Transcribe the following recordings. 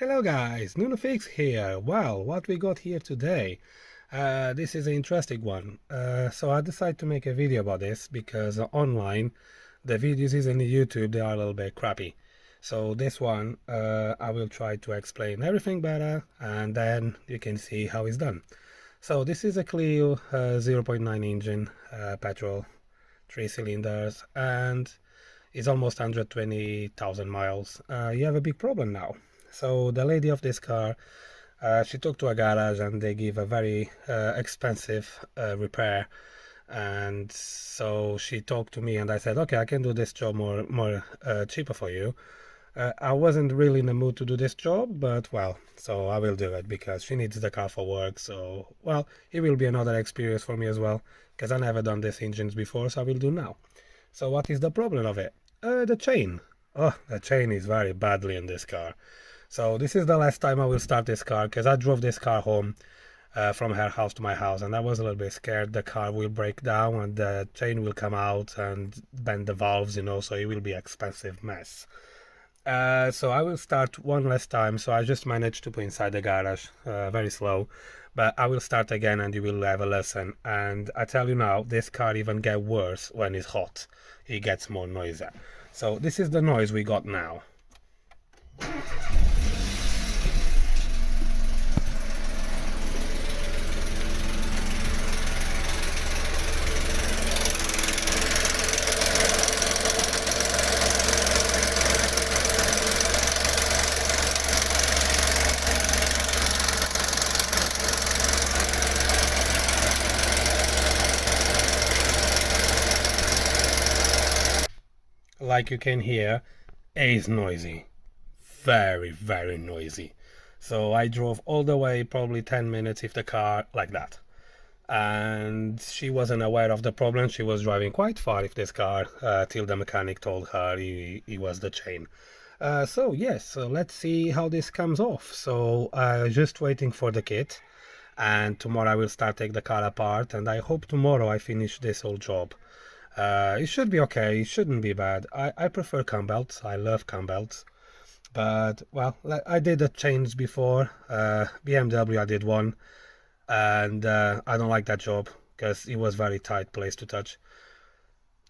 Hello guys, Nunafix here. Well, what we got here today, this is an interesting one. So I decided to make a video about this because online the videos is in the YouTube, they are a little bit crappy. So this one, I will try to explain everything better and then you can see how it's done. So this is a Clio 0.9 engine, petrol, 3 cylinders, and it's almost 120,000 miles. You have a big problem now. So the lady of this car, she took to a garage and they give a very expensive repair. And so she talked to me and I said, okay, I can do this job more cheaper for you. I wasn't really in the mood to do this job, but well, so I will do it because she needs the car for work. So, well, it will be another experience for me as well because I never done these engines before, so I will do now. So what is the problem of it? The chain. Oh, the chain is very badly in this car. So this is the last time I will start this car because I drove this car home from her house to my house and I was a little bit scared the car will break down and the chain will come out and bend the valves, so it will be an expensive mess. So I will start one last time. So I just managed to put inside the garage very slow, but I will start again and you will have a lesson. And I tell you now, this car even gets worse when it's hot. It gets more noisy. So this is the noise we got now. Like you can hear, it is noisy. Very, very noisy. So I drove all the way, probably 10 minutes if the car like that. And she wasn't aware of the problem. She was driving quite far if this car till the mechanic told her it was the chain. So yes, so let's see how this comes off. So just waiting for the kit, and tomorrow I will start take the car apart, and I hope tomorrow I finish this whole job. It should be okay, it shouldn't be bad. I prefer cam belts, I love cam belts. But, well, I did a change before, BMW I did one, and I don't like that job, because it was very tight place to touch.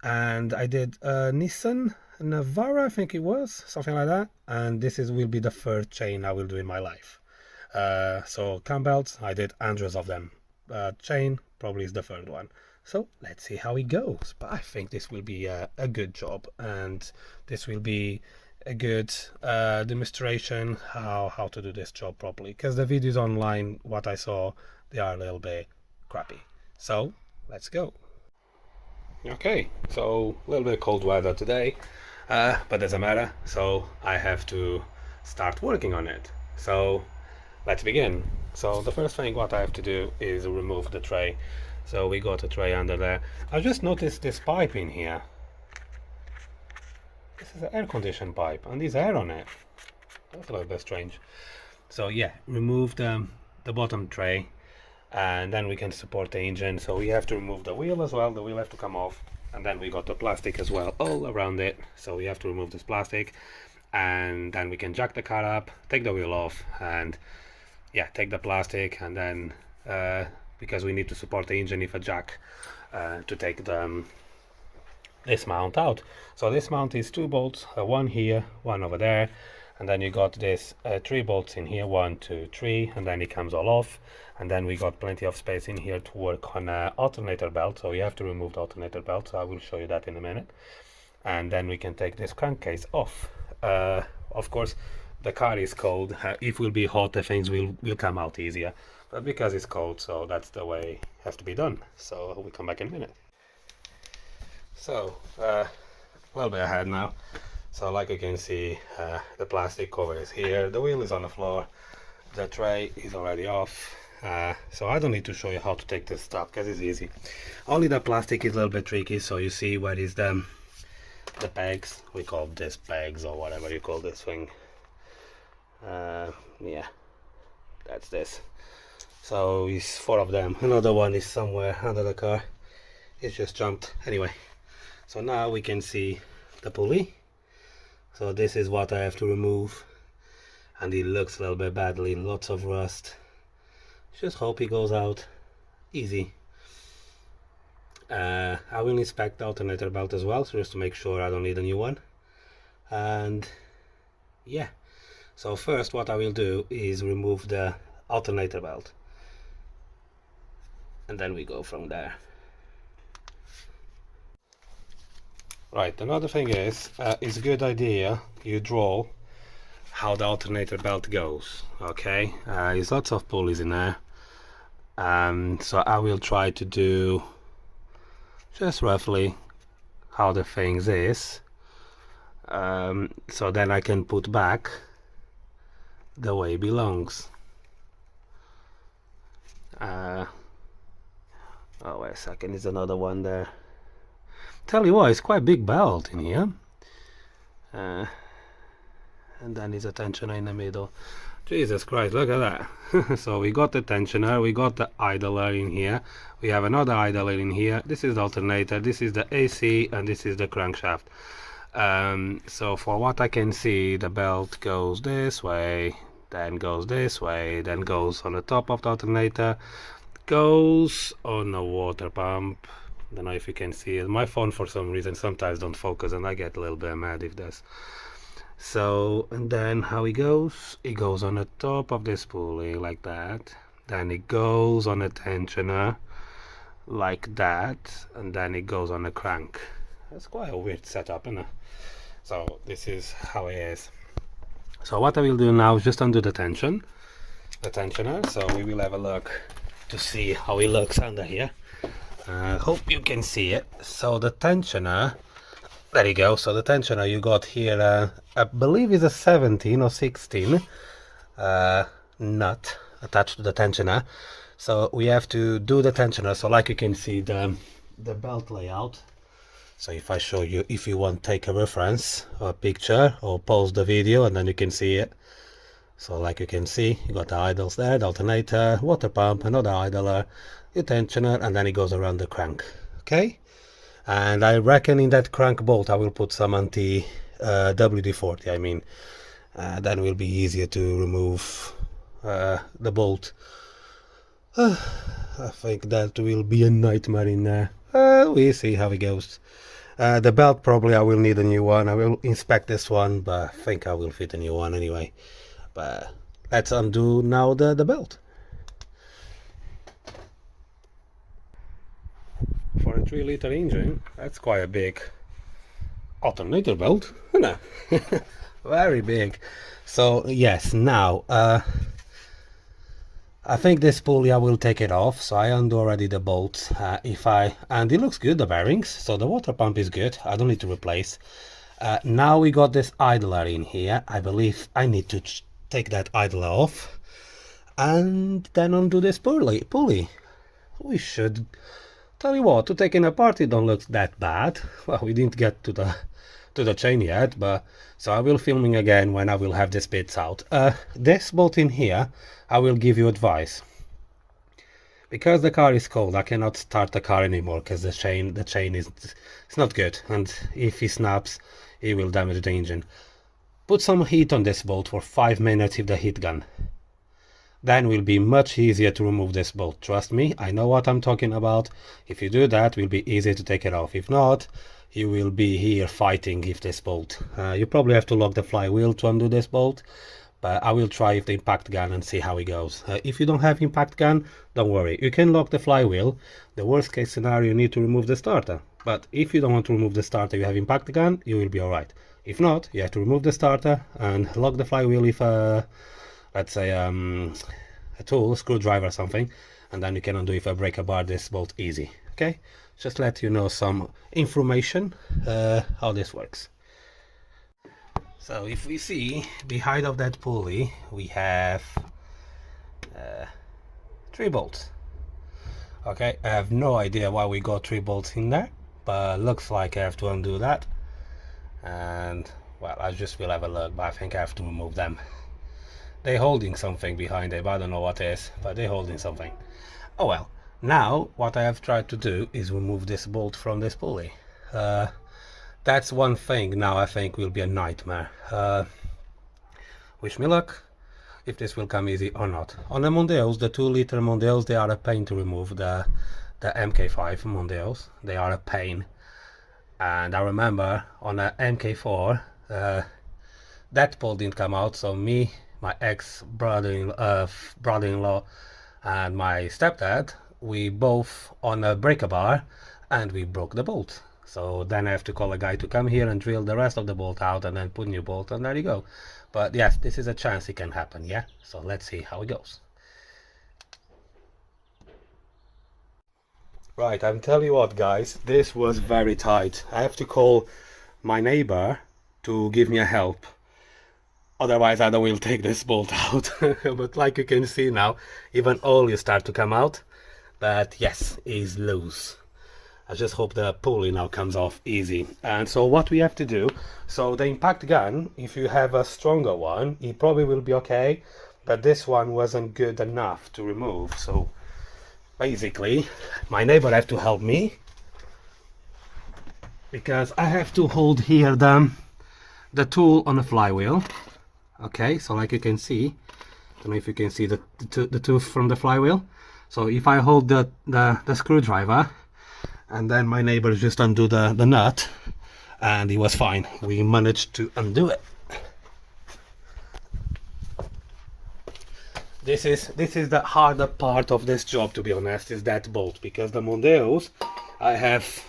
And I did Nissan Navara, I think it was, something like that, and this will be the third chain I will do in my life. So cam belts, I did hundreds of them. Chain probably is the third one. So let's see how it goes. But I think this will be a good job, and this will be a good demonstration how to do this job properly. Because the videos online, what I saw, they are a little bit crappy. So let's go. Okay, so a little bit cold weather today, but doesn't matter. So I have to start working on it. So let's begin. So the first thing what I have to do is remove the tray. So we got a tray under there. I just noticed this pipe in here. This is an air conditioned pipe and there's air on it. That's a little bit strange. So yeah, remove the bottom tray and then we can support the engine. So we have to remove the wheel as well. The wheel have to come off, and then we got the plastic as well all around it. So we have to remove this plastic, and then we can jack the car up, take the wheel off, and yeah, take the plastic, and then because we need to support the engine with a jack to take this mount out. So this mount is 2 bolts, one here, one over there, and then you got this 3 bolts in here, 1, 2, 3, and then it comes all off. And then we got plenty of space in here to work on alternator belt, so you have to remove the alternator belt, so I will show you that in a minute. And then we can take this crankcase off. Of course, the car is cold. If it will be hot, the things will come out easier. But because it's cold, so that's the way it has to be done. So we'll come back in a minute. So, a little bit ahead now. So like you can see, the plastic cover is here. The wheel is on the floor. The tray is already off. So I don't need to show you how to take this stuff because it's easy. Only the plastic is a little bit tricky. So you see where is the pegs. We call this pegs or whatever you call this thing. Yeah, that's this. So it's 4 of them. Another one is somewhere under the car. It just jumped. Anyway, so now we can see the pulley. So this is what I have to remove. and it looks a little bit badly, lots of rust. Just hope it goes out easy. I will inspect the alternator belt as well, so just to make sure I don't need a new one. And yeah, so first what I will do is remove the alternator belt, and then we go from there. Right, another thing is, it's a good idea you draw how the alternator belt goes, okay? There's lots of pulleys in there, so I will try to do just roughly how the things is, so then I can put back the way it belongs. Oh, wait a second, there's another one there. Tell you what, it's quite a big belt in here. And then there's a tensioner in the middle. Jesus Christ, look at that. So we got the tensioner, we got the idler in here, we have another idler in here, this is the alternator, this is the AC, and this is the crankshaft. So for what I can see, the belt goes this way, then goes this way, then goes on the top of the alternator, goes on a water pump. Don't know if you can see it. My phone for some reason sometimes don't focus, and I get a little bit mad if this. So, and then how it goes on the top of this pulley like that, then it goes on a tensioner like that, and then it goes on a crank. That's quite a weird setup, isn't it? So this is how it is. So what I will do now is just undo the tensioner, so we will have a look to see how it looks under here. Hope you can see it. So the tensioner, there you go. So the tensioner you got here, I believe is a 17 or 16 nut attached to the tensioner. So we have to do the tensioner. So like you can see the belt layout. So if I show you, if you want, take a reference or a picture or pause the video, and then you can see it. So like you can see, you got the idles there, the alternator, water pump, another idler, your tensioner, and then it goes around the crank. Okay, and I reckon in that crank bolt I will put some anti WD-40. I mean, then will be easier to remove the bolt. I think that will be a nightmare in there. We'll see how it goes. The belt, probably I will need a new one. I will inspect this one, but I think I will fit a new one anyway. But let's undo now the belt. For a 3-liter engine, that's quite a big alternator belt, isn't it? Very big. So yes, now I think this pulley I will take it off. So I undo already the bolts. And it looks good, the bearings. So the water pump is good. I don't need to replace. Now we got this idler in here. I believe I need to take that idler off and then undo this pulley. We should, tell you what, to taking apart it don't look that bad. Well, we didn't get to the chain yet, but so I will filming again when I will have this bits out. This bolt in here, I will give you advice. Because the car is cold, I cannot start the car anymore because the chain is, it's not good, and if it snaps, it will damage the engine. Put some heat on this bolt for 5 minutes with the heat gun. Then will be much easier to remove this bolt. Trust me, I know what I'm talking about. If you do that, it will be easy to take it off. If not, you will be here fighting with this bolt. You probably have to lock the flywheel to undo this bolt, but I will try with the impact gun and see how it goes. If you don't have impact gun, don't worry, you can lock the flywheel. The worst case scenario, you need to remove the starter. But if you don't want to remove the starter, you have impact gun, you will be alright. If not, you have to remove the starter and lock the flywheel with let's say a tool, a screwdriver or something, and then you can undo with a breaker bar this bolt easy. Okay, just let you know some information how this works. So if we see behind of that pulley, we have 3 bolts. Okay, I have no idea why we got 3 bolts in there, but looks like I have to undo that. And well, I just will have a look, but I think I have to remove them. They're holding something behind it, but I don't know what it is, but they're holding something. Oh well, now what I have tried to do is remove this bolt from this pulley. That's one thing now I think will be a nightmare. Wish me luck. if this will come easy or not. On the Mondeos, the 2-liter Mondeos, they are a pain to remove. The MK5 Mondeos, they are a pain. And I remember on a MK4, that pole didn't come out, so me, my ex brother-in-law and my stepdad, we both on a breaker bar, and we broke the bolt. So then I have to call a guy to come here and drill the rest of the bolt out and then put new bolt, and there you go. But yes, this is a chance it can happen, yeah? So let's see how it goes. Right, I'm telling you what, guys, this was very tight. I have to call my neighbor to give me a help. Otherwise, I don't will take this bolt out. But like you can see now, even oil start to come out. But yes, it's loose. I just hope the pulley now comes off easy. And so what we have to do, so the impact gun, if you have a stronger one, it probably will be okay. But this one wasn't good enough to remove. So basically, my neighbor have to help me. Because I have to hold here the tool on the flywheel. Okay, so like you can see, I don't know if you can see the tooth from the flywheel. So if I hold the screwdriver, and then my neighbor just undo the nut, and it was fine. We managed to undo it. This is the harder part of this job, to be honest, is that bolt, because the Mondeos, I have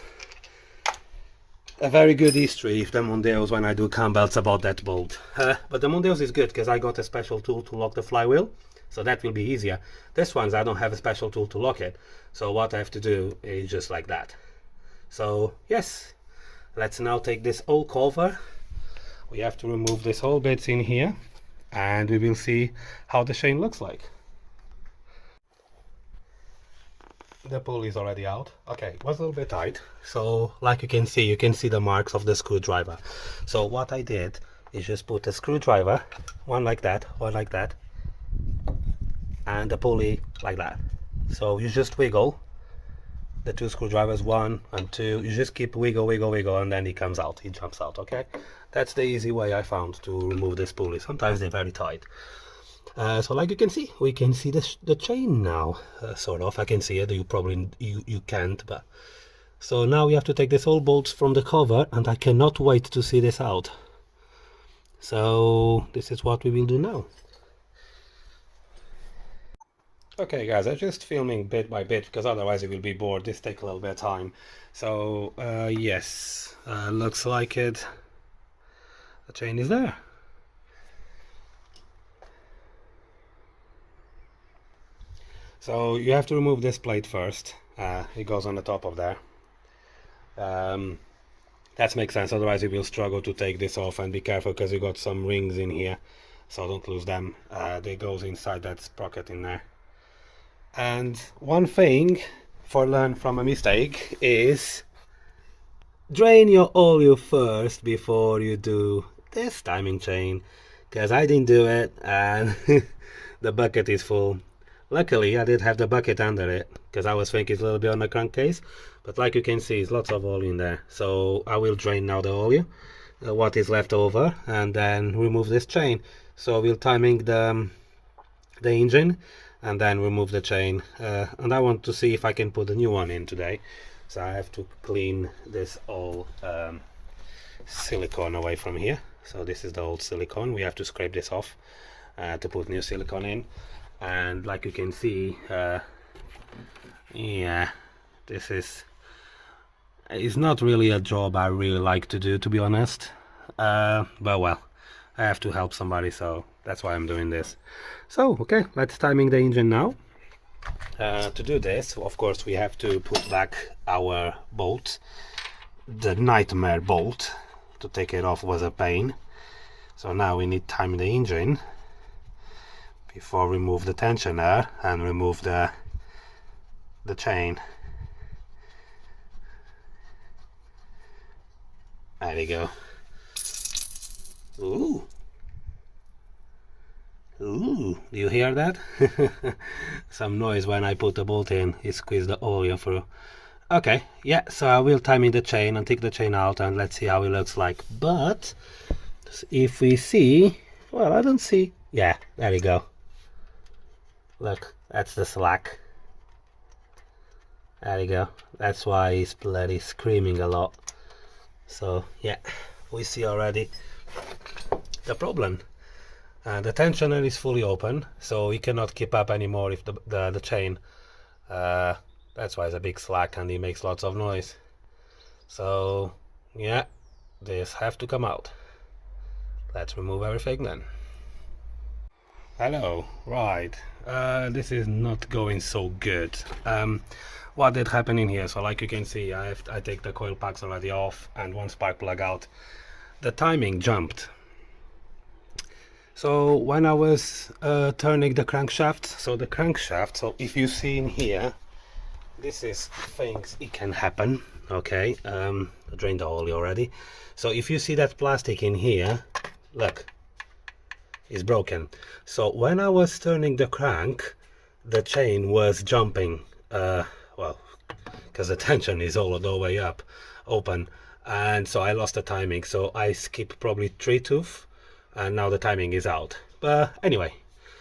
a very good history with the Mondeos when I do cam belts about that bolt. But the Mondeos is good because I got a special tool to lock the flywheel, so that will be easier. This one's I don't have a special tool to lock it, so what I have to do is just like that. So yes, let's now take this old cover. We have to remove this whole bits in here, and we will see how the chain looks like. The pulley is already out. Okay, it was a little bit tight, so like you can see the marks of the screwdriver. So what I did is just put a screwdriver, one like that, and the pulley like that. So you just wiggle the two screwdrivers, 1 and 2, you just keep wiggle, and then it comes out, it jumps out. Okay, that's the easy way I found to remove this pulley. Sometimes they're very tight. So like you can see, we can see the chain now, sort of. I can see it, you probably you can't, but so now we have to take this old bolts from the cover, and I cannot wait to see this out. So this is what we will do now. Okay guys, I'm just filming bit by bit because otherwise it will be bored. This takes a little bit of time. So yes, looks like it. The chain is there. So you have to remove this plate first. It goes on the top of there. That makes sense, otherwise you will struggle to take this off, and be careful because you got some rings in here, so don't lose them. They goes inside that sprocket in there. And one thing for learn from a mistake is drain your oil first before you do this timing chain, because I didn't do it and the bucket is full. Luckily I did have the bucket under it because I was thinking it's a little bit on the crankcase, but like you can see it's lots of oil in there. So I will drain now the oil, what is left over, and then remove this chain. So we'll timing the engine and then remove the chain, and I want to see if I can put a new one in today. So I have to clean this old silicone away from here. So this is the old silicone, we have to scrape this off to put new silicone in. And like you can see, yeah, this is, it's not really a job I really like to do, to be honest, but well, I have to help somebody, so that's why I'm doing this. So okay, let's timing the engine now. To do this, of course, we have to put back our bolt. The nightmare bolt, to take it off was a pain, so now we need to time the engine before remove the tensioner and remove the chain. There we go. Ooh, do you hear that? Some noise when I put the bolt in, it squeezed the oil through. Okay, yeah, so I will time in the chain and take the chain out, and let's see how it looks like. But if we see, well, I don't see, yeah, there we go. Look, that's the slack. There you go. That's why he's bloody screaming a lot. So yeah, we see already the problem. The tensioner is fully open, so he cannot keep up anymore if the chain. That's why it's a big slack and he makes lots of noise. So yeah, this have to come out. Let's remove everything then. Hello, right. This is not going so good. What did happen in here? So like you can see, I take the coil packs already off and one spark plug out. The timing jumped. So when I was turning the crankshaft, so if you see in here, this is things it can happen. Okay, I drained the oil already. So if you see that plastic in here, look, it's broken. So when I was turning the crank, the chain was jumping. Well, because the tension is all the way up, open, and so I lost the timing. So I skipped probably 3 tooth, and now the timing is out. But anyway,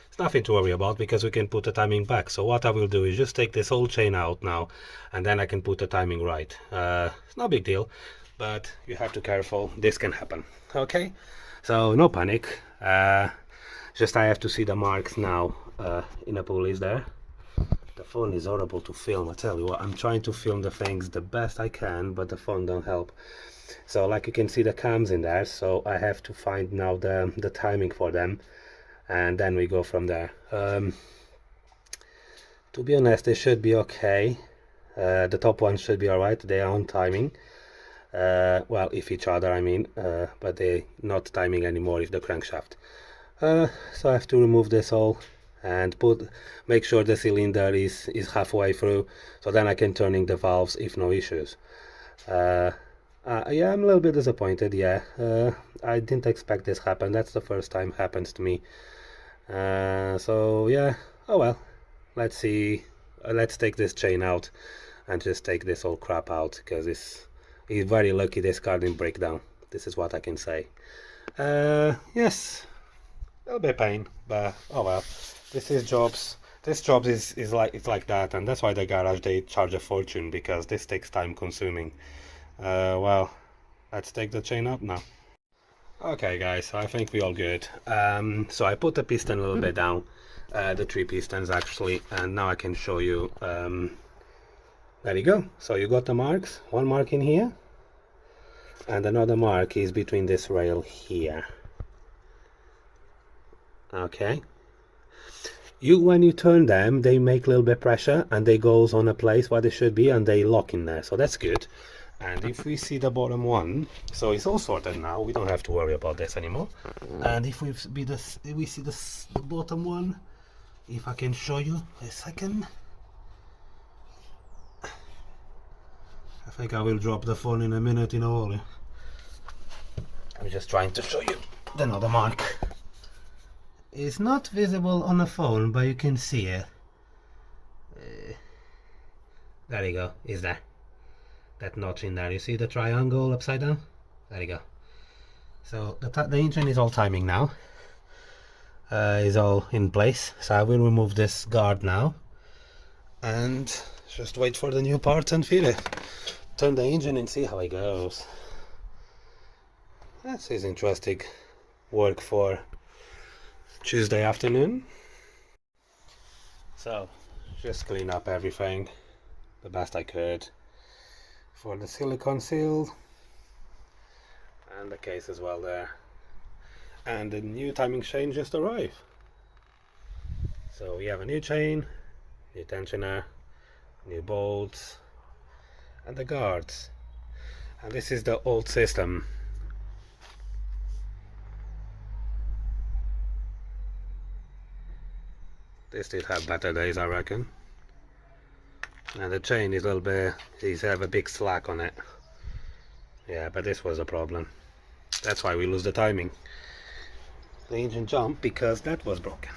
it's nothing to worry about because we can put the timing back. So what I will do is just take this whole chain out now, and then I can put the timing right. It's no big deal, but you have to be careful. This can happen. Okay, so no panic. Just I have to see the marks now in the pulleys there. The phone is horrible to film. I tell you what, I'm trying to film the things the best I can, but the phone don't help. So like you can see the cams in there, so I have to find now the timing for them, and then we go from there. To be honest, they should be okay. The top ones should be alright, they are on timing. Well, if each other I mean, but they not timing anymore if the crankshaft. So I have to remove this all and make sure the cylinder is halfway through, so then I can turn in the valves if no issues. Yeah, I'm a little bit disappointed. Yeah, I didn't expect this happen. That's the first time happens to me. So yeah, oh well, let's see. Let's take this chain out and just take this whole crap out, because it's very lucky this car didn't break down. This is what I can say. Yes, a little bit pain, but oh well. This job is like that, and that's why the garage they charge a fortune, because this takes time consuming. Well, let's take the chain up now. Okay guys, so I think we're all good. So I put the piston a little bit down, the 3 pistons actually, and now I can show you. There you go. So you got the marks, one mark in here, and another mark is between this rail here. Okay. When you turn them, they make a little bit pressure and they goes on a place where they should be, and they lock in there, so that's good. And if we see the bottom one, so it's all sorted now, we don't have to worry about this anymore. And if we see the bottom one, if I can show you a second, I think I will drop the phone in a minute in a hole. I'm just trying to show you another mark. It's not visible on the phone, but you can see it. There you go, is there? That notch in there, you see the triangle upside down? There you go. So the engine is all timing now. Is all in place. So I will remove this guard now and just wait for the new part and feel it. Turn the engine and see how it goes. This is interesting work for Tuesday afternoon. So just clean up everything the best I could for the silicone seal and the case as well there, and the new timing chain just arrived. So we have a new chain, new tensioner, new bolts, and the guards, and this is the old system. They still have better days, I reckon. And the chain is a little bit, he's have a big slack on it. Yeah, but this was a problem. That's why we lose the timing. The engine jumped because that was broken.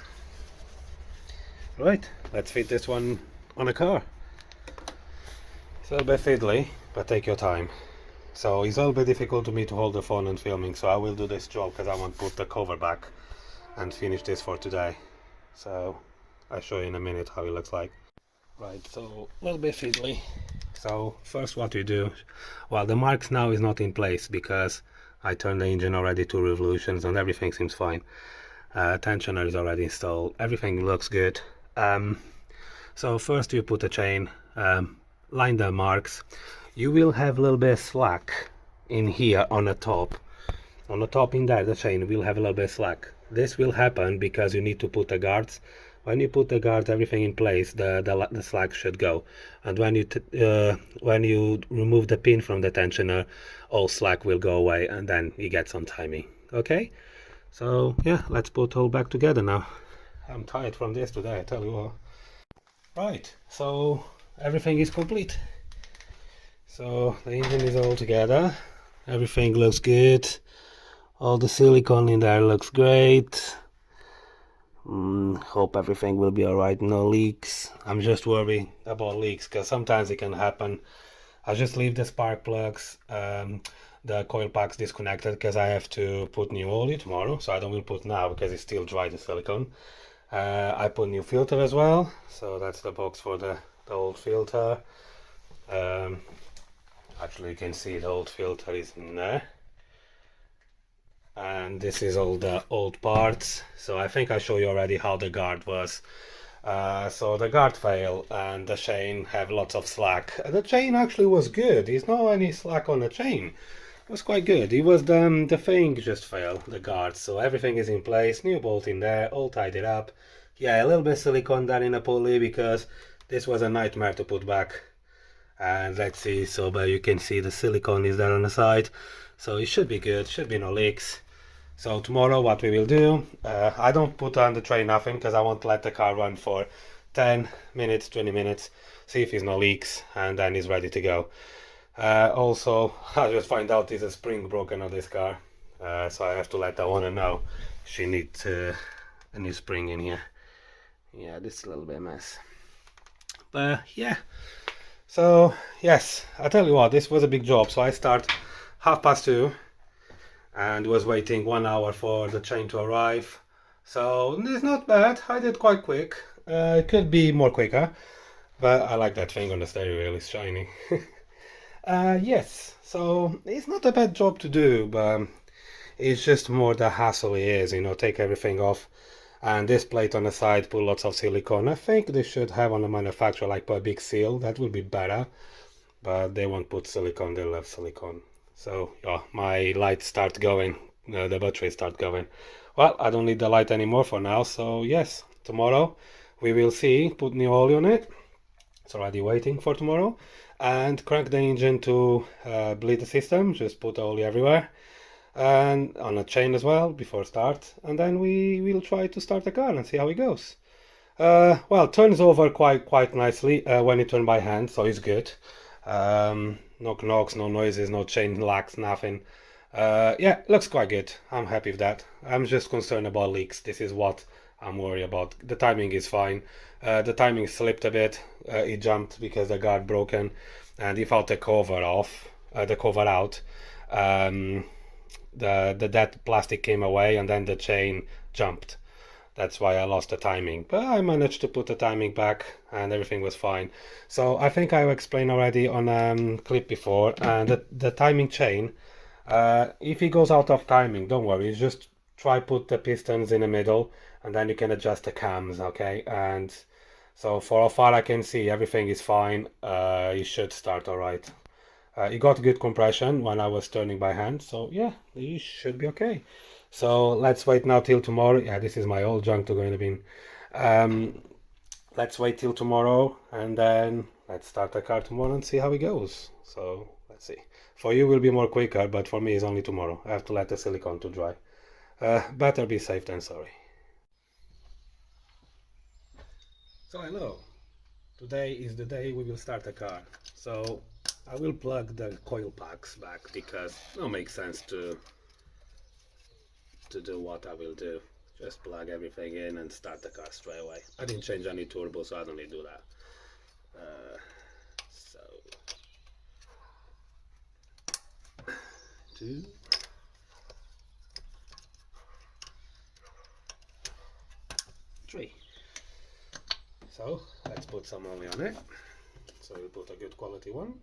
Right, let's fit this one on a car. It's a little bit fiddly, but take your time. So it's a little bit difficult to me to hold the phone and filming, so I will do this job because I want to put the cover back and finish this for today. So I'll show you in a minute how it looks like. Right, so a little bit fiddly. So first what you do, well, the marks now is not in place because I turned the engine already 2 revolutions and everything seems fine. Tensioner is already installed, everything looks good. So first you put a chain, line the marks. You will have a little bit of slack in here on the top. On the top in there, the chain will have a little bit of slack. This will happen because you need to put the guards. When you put the guards, everything in place, the slack should go. And when you remove the pin from the tensioner, all slack will go away and then you get some timing. Okay? So yeah, let's put all back together now. I'm tired from this today, I tell you what. Right, so everything is complete. So the engine is all together. Everything looks good. All the silicone in there looks great. Hope everything will be alright, no leaks. I'm just worried about leaks because sometimes it can happen. I just leave the spark plugs, the coil packs disconnected because I have to put new oil tomorrow, so I don't will put now because it's still dry, the silicone. I put new filter as well, so that's the box for the old filter. Actually you can see the old filter is in there. And this is all the old parts, so I think I showed you already how the guard was. So the guard failed and the chain have lots of slack. The chain actually was good, there's no any slack on the chain. It was quite good. It was the thing just failed, the guard. So everything is in place, new bolt in there, all tidied up. Yeah, a little bit silicone there in a pulley because this was a nightmare to put back. And let's see, so but you can see the silicone is there on the side, so it should be good, should be no leaks. So tomorrow what we will do, I don't put on the tray nothing because I want to let the car run for 10 minutes, 20 minutes, see if there's no leaks, and then it's ready to go. Also, I just find out there's a spring broken on this car, so I have to let the owner know she needs a new spring in here. Yeah, this is a little bit of a mess. But yeah. So yes, I tell you what, this was a big job. So I start 2:30 and was waiting 1 hour for the train to arrive. So it's not bad. I did quite quick. It could be more quicker, but I like that thing on the steering wheel. It's shiny. Yes, so it's not a bad job to do, but it's just more the hassle it is. You know, take everything off. And this plate on the side, put lots of silicone. I think they should have on the manufacturer like a big seal, that would be better. But they won't put silicone, they love silicone. So yeah, my lights start going, the battery start going. Well, I don't need the light anymore for now, so yes, tomorrow we will see, put new oil on it. It's already waiting for tomorrow. And crank the engine to bleed the system, just put oil everywhere. And on a chain as well before start, and then we will try to start the car and see how it goes. Well, turns over quite nicely when you turn by hand, so it's good. No knocks, no noises, no chain lacks, nothing. Yeah, looks quite good. I'm happy with that. I'm just concerned about leaks. This is what I'm worried about. The timing is fine. The timing slipped a bit. It jumped because the guard broken, and if I take the cover out, the dead plastic came away and then the chain jumped. That's why I lost the timing, but I managed to put the timing back and everything was fine. So I think I explained already on clip before, and the timing chain, if it goes out of timing, don't worry, just try put the pistons in the middle and then you can adjust the cams, okay? And so for how far I can see, everything is fine. You should start all right. It got good compression when I was turning by hand, so yeah, it should be okay. So let's wait now till tomorrow. Yeah, this is my old junk to go in the bin. Let's wait till tomorrow and then let's start the car tomorrow and see how it goes. So let's see. For you will be more quicker, but for me it's only tomorrow. I have to let the silicone to dry. Better be safe than sorry. So hello. Today is the day we will start the car. So I will plug the coil packs back because it don't make sense to do what I will do. Just plug everything in and start the car straight away. I didn't change any turbo, so I don't need to do that. So 2, 3. So let's put some oil on it. So we'll put a good quality one.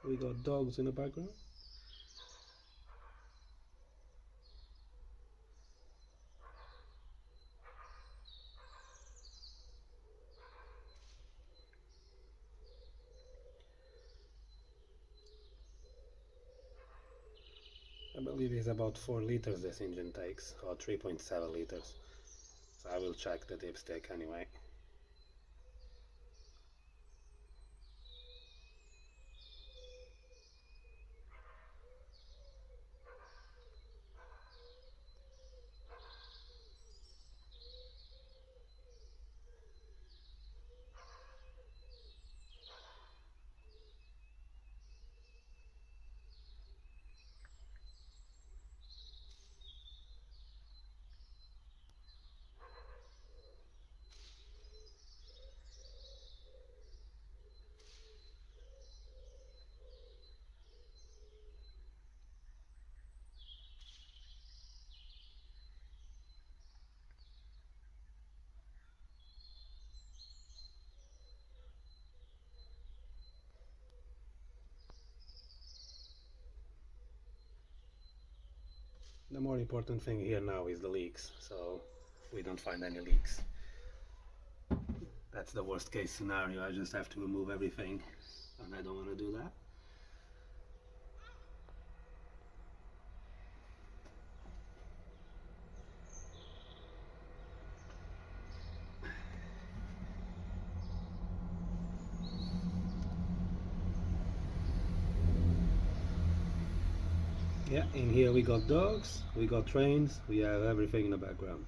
We got dogs in the background. I believe it's about 4 liters this engine takes, or 3.7 liters. So I will check the dipstick anyway. The more important thing here now is the leaks, so we don't find any leaks. That's the worst case scenario. I just have to remove everything, and I don't want to do that. Yeah, in here we got dogs, we got trains, we have everything in the background.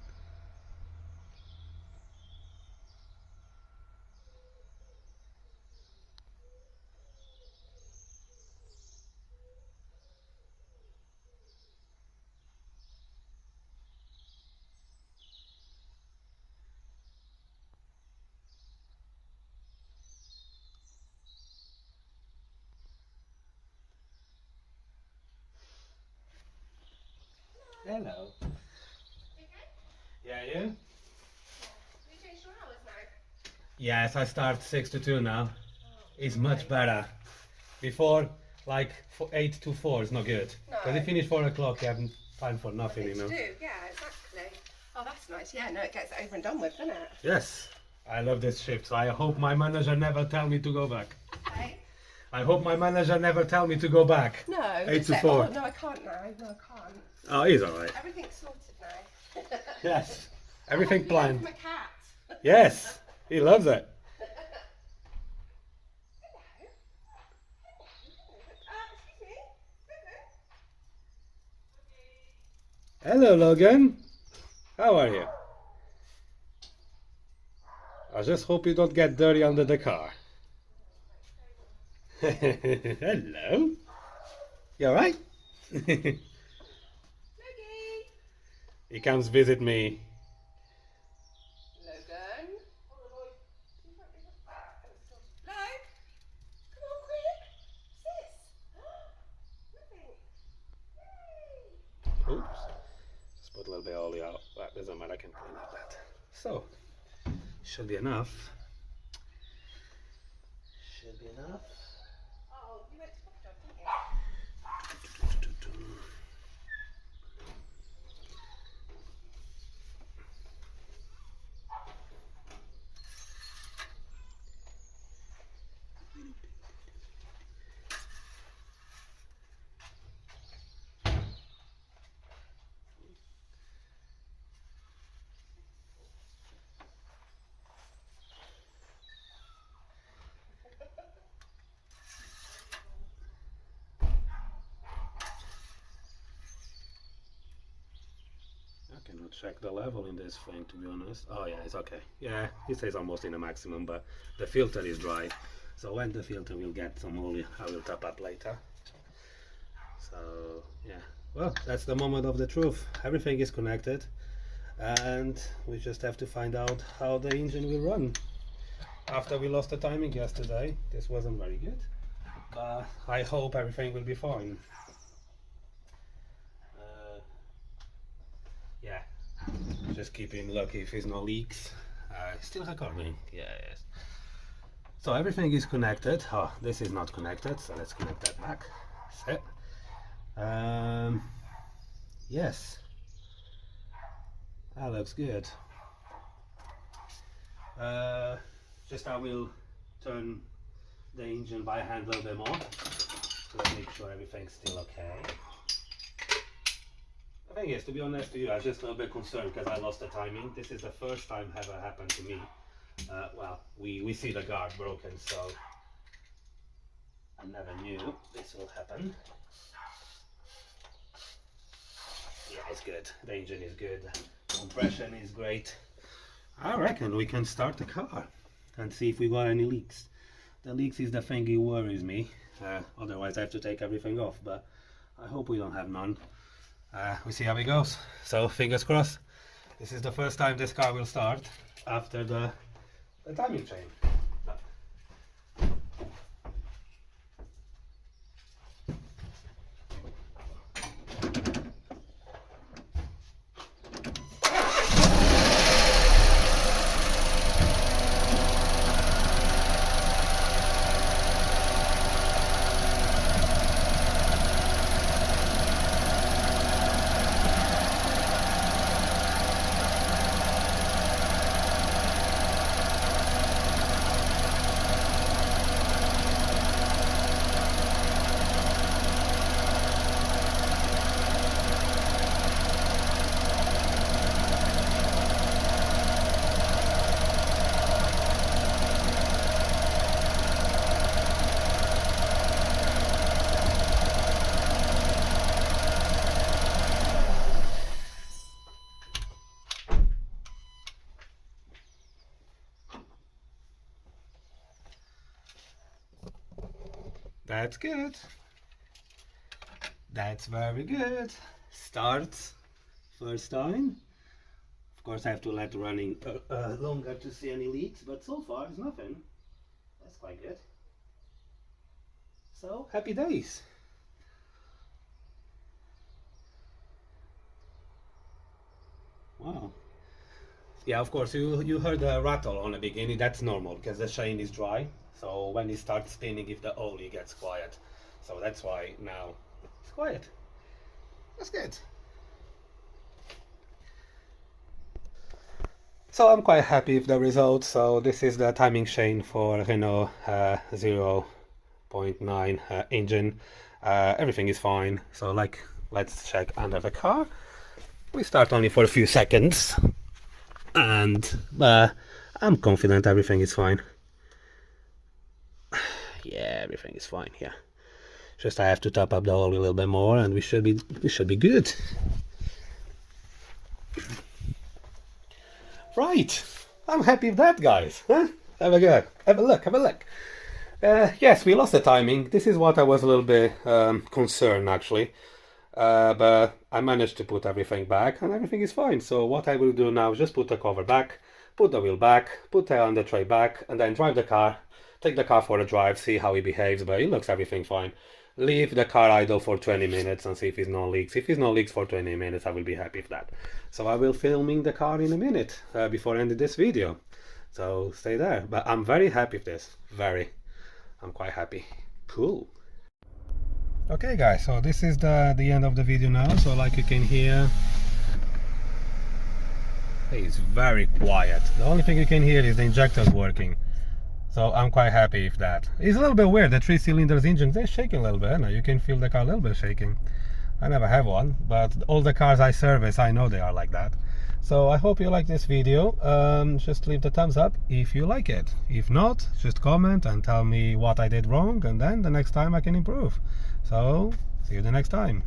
Hello. Yeah, you? Yeah. You changed your hours now? Yes, I start 6 to 2 now. It's nice. much better. Before, like 8 to 4 is not good. No. Because you finish 4 o'clock, you have time for nothing, you know. To do, yeah, exactly. Oh, that's nice. Yeah, no, it gets over and done with, doesn't it? Yes, I love this shift, so I hope my manager never tell me to go back. Okay. I hope my manager never tell me to go back. No. 8 to 4. Oh, no, I can't now. No, I can't. Oh, he's alright. Everything's sorted now. Yes, everything planned. I'm a cat. Yes, he loves it. Hello, Logan. How are you? I just hope you don't get dirty under the car. Hello. You alright? He comes visit me. Logan. Logan. Come on, quick. Sis. Nothing. Oops. Just put a little bit of oil out. That doesn't matter, I can clean up that. So, should be enough. Should be enough. Oh, you went to Coffee Dog, didn't you? I cannot check the level in this thing, to be honest. Oh yeah, it's okay. Yeah, it says almost in the maximum, but the filter is dry. So when the filter will get some oil, I will top up later. So yeah, well, that's the moment of the truth. Everything is connected, and we just have to find out how the engine will run. After we lost the timing yesterday, this wasn't very good, but I hope everything will be fine. Yeah, just keeping lucky if there's no leaks. Still recording, yes. So everything is connected. Oh, this is not connected, so let's connect that back. That's it. Yes, that looks good. Just I will turn the engine by hand a little bit more to make sure everything's still okay. The thing is, to be honest to you, I was just a little bit concerned because I lost the timing. This is the first time ever happened to me. Well, we see the guard broken, so I never knew this will happen. Yeah, it's good. The engine is good. Compression is great. I reckon we can start the car and see if we got any leaks. The leaks is the thing that worries me. Otherwise I have to take everything off, but I hope we don't have none. We see how it goes. So fingers crossed. This is the first time this car will start after the timing chain. That's good. That's very good. Starts first time. Of course I have to let running longer to see any leaks, but so far it's nothing. That's quite good. So happy days. Wow. Yeah, of course you heard the rattle on the beginning. That's normal because the chain is dry. So when it starts spinning, if the oil gets quiet. So that's why now it's quiet. That's good. So I'm quite happy with the results. So this is the timing chain for Renault 0.9 engine. Everything is fine. So let's check under the car. We start only for a few seconds, and I'm confident everything is fine. Yeah, everything is fine here. Just I have to top up the oil a little bit more, and we should be good. Right, I'm happy with that, guys. Huh? Have a go. Have a look. Yes, we lost the timing. This is what I was a little bit concerned actually. But I managed to put everything back, and everything is fine. So what I will do now is just put the cover back, put the wheel back, put the under tray back, and then drive the car. Take the car for a drive, see how it behaves, but it looks everything fine. Leave the car idle for 20 minutes and see if there's no leaks. If there's no leaks for 20 minutes, I will be happy with that. So I will filming the car in a minute before ending this video. So stay there. But I'm very happy with this. I'm quite happy. Cool. Okay guys, so this is the end of the video now. So like you can hear, it's very quiet. The only thing you can hear is the injectors working. So I'm quite happy with that. It's a little bit weird, the 3 cylinders engine, they're shaking a little bit. You can feel the car a little bit shaking. I never have one, but all the cars I service, I know they are like that. So I hope you like this video. Just leave the thumbs up if you like it. If not, just comment and tell me what I did wrong, and then the next time I can improve. So see you the next time.